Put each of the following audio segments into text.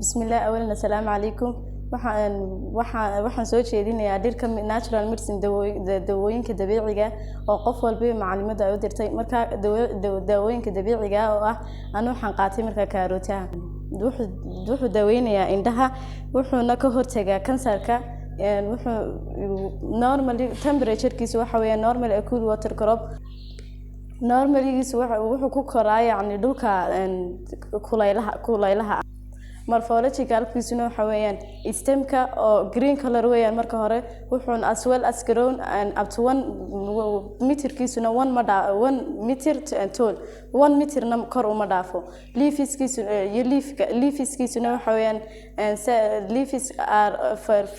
بسم الله أولاً السلام عليكم waxaan soo jeedinayaa dhirka natural medicine dawooyinka dabiiciga oo qof walba macluumaad ay u dirtay marka dawooyinka dabiiciga oo ah aan waxaan qaatay marka kaarootaha wuxuu daweynayaa indhaha wuxuuna ka hortagaa kansarka wuxuu normally temperature-kiisu waxa weeye normal cool water crop normally-giisu wuxuu ku koraa yani dhulka kulaylaha morphological-kiisuna waxa weeyaan stemka oo green color weeyaan marka hore wuxuuna as well as grown and up to 1 meter-kiisuna 1 meter tall 1 meter-na kor uma dhaafo leaves-kiisuna waxa weeyaan leaves are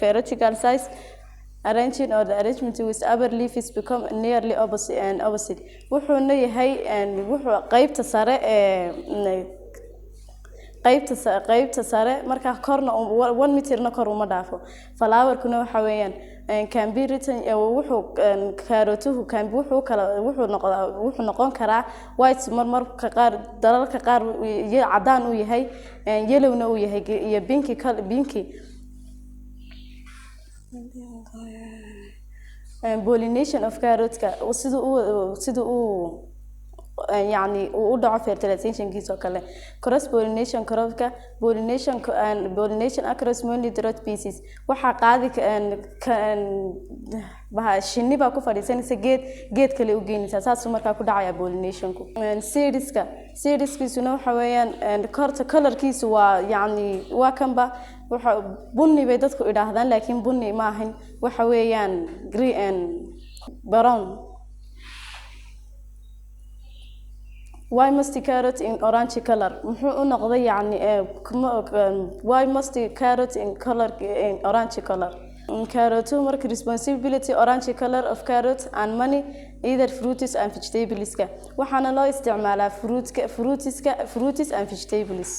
vertical size arranging or the arrangement with upper leaves become nearly opposite wuxuuna yahay wuxuu qaybta sare qaybta sare marka korna 1 meter-na kor uma dhaafo flower-kuna waxa weeyaan can be written wuxuu kaarootuhu wuxuu noqon karaa white marmarka qaar dalalka qaar cadaan uu yahay yellow-na uu yahay iyo pinky pollination of carrot-ka sidoo يعني ودعوا fertilization كيسو كله cross pollination crop-ka pollination across many drought species waxa qaadi shinni baa ku fadhiisanaysa geed kale u geynaysa saas markaa ku dhacaya pollination-ku seedska waxa weeyaan color-kiisu waa yani waa kanba waxa bunni bay dadku idhaahdaan laakiin bunni ma ahan waxa weeyaan green and brown. Why must carrot in orange color? Why must carrot in orange color? Carrot mark responsibility orange color of carrot and money either fruits and vegetables. waxaana loo isticmaalaa fruits and vegetables.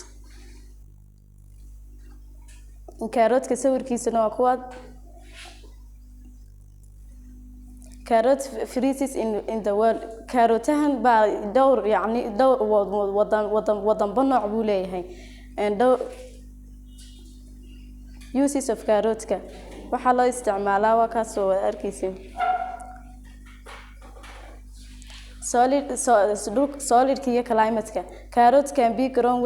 Carrot-ka sawirkiisuna waa kuwa carrot freezes in the world carrotahan baa dhowr wadanba nooc buu leeyahay and uses of carrot-ka waxaa loo isticmaalaa waa kaasoo arkaysin solid iyo climate-ka carrot can be grown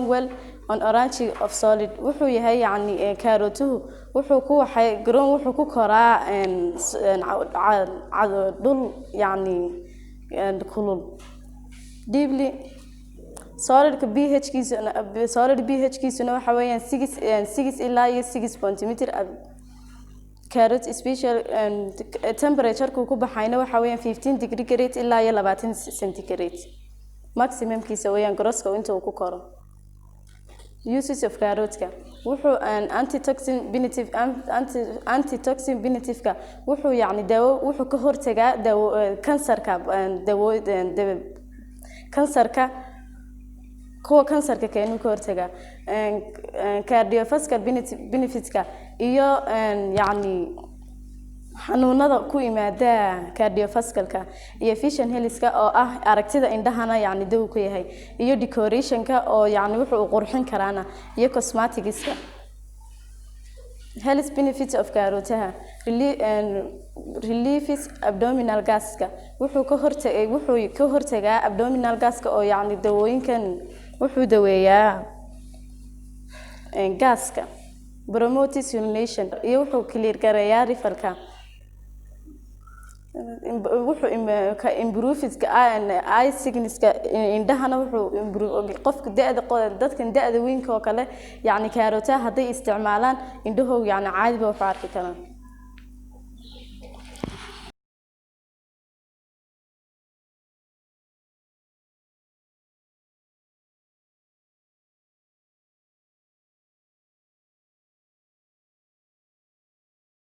well on orange of solid wuxuu yahay yani carrotuhu wuxuu ku koraa dhul yani kulul deeply solid-ka pH-kiisuna waxa weeyaan 6 ilaa 6 centimeter carrot special temperature-ku ku baxayna waxa weeyaan 15 degree grade ilaa 20 centigrade maximum-kiisa weeyaan gross-ka inta uu ku koro. Uses of carrot-ka wuxuu antitoxin benefit-ka wuxuu yani wuxuu ka hortagaa kansarka kuwa kansarka keenu ka hortagaa cardiovascular benefit-ka iyo yani xanuunada ku yimaada cardiovascular-ka iyo vision health-ka oo ah aragtida indhahana yani daw ku yahay iyo decoration-ka oo yani wuxuu qurxin karaana iyo cosmetics-ka. Health benefits of carrot-ha relieves abdominal gas-ka wuxuu ka hortagaa abdominal gas-ka oo yani dawooyinkan wuxuu daweeyaa gas-ka promotes urination iyo wuxuu clear gareeyaa rifarka wuxuu improve-ka eye sickness-ka indhahana wuxuu improve qofka dadkan da'da weynka oo kale yani carrot haday isticmaalaan indhahooda yani caadi ba wax arki karaan.